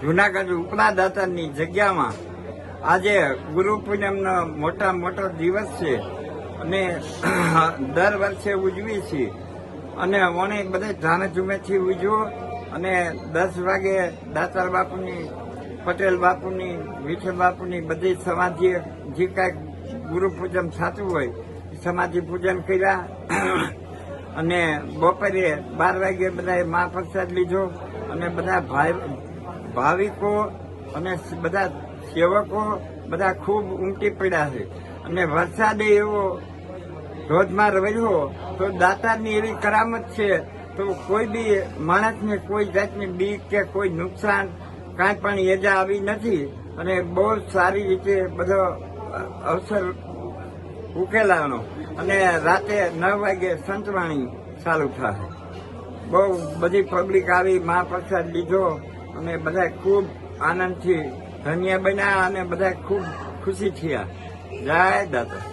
જુનાગઢ ઉપલા દાતારની જગ્યામાં આજે ગુરુ પૂનમનો મોટો દિવસ છે અને દર વર્ષે ઉજવી છીએ અને ઓને બધે ધામેધૂમેથી ઉજવો અને 10 વાગે દાતાર બાપુની, પટેલ બાપુની, વિઠ્ઠલ બાપુની બધી સમાધિ જે કાંઈ ગુરુ પૂજન થતું હોય સમાધિ પૂજન કર્યા અને બપોરે 12 વાગે બધાએ મહાપ્રસાદ લીધો અને બધા ભાવિકો અને બધા સેવકો બધા ખૂબ ઉમટી પડ્યા છે અને વરસાદે એવો ધોધમાર રહ્યો તો દાતારની એવી કરામત છે તો કોઈ બી માણસને કોઈ જાતની બીક કે કોઈ નુકસાન કાંઈ પણ એજા આવી નથી અને બહુ સારી રીતે બધો અવસર ઉકેલાનો અને રાતે 9 વાગે સંતવાણી ચાલુ થાય. બહુ બધી પબ્લિક આવી મહાપ્રસાદ લીધો અને બધા ખૂબ આનંદથી ધન્ય બન્યા અને બધા ખૂબ ખુશી થયા. જય દાતા.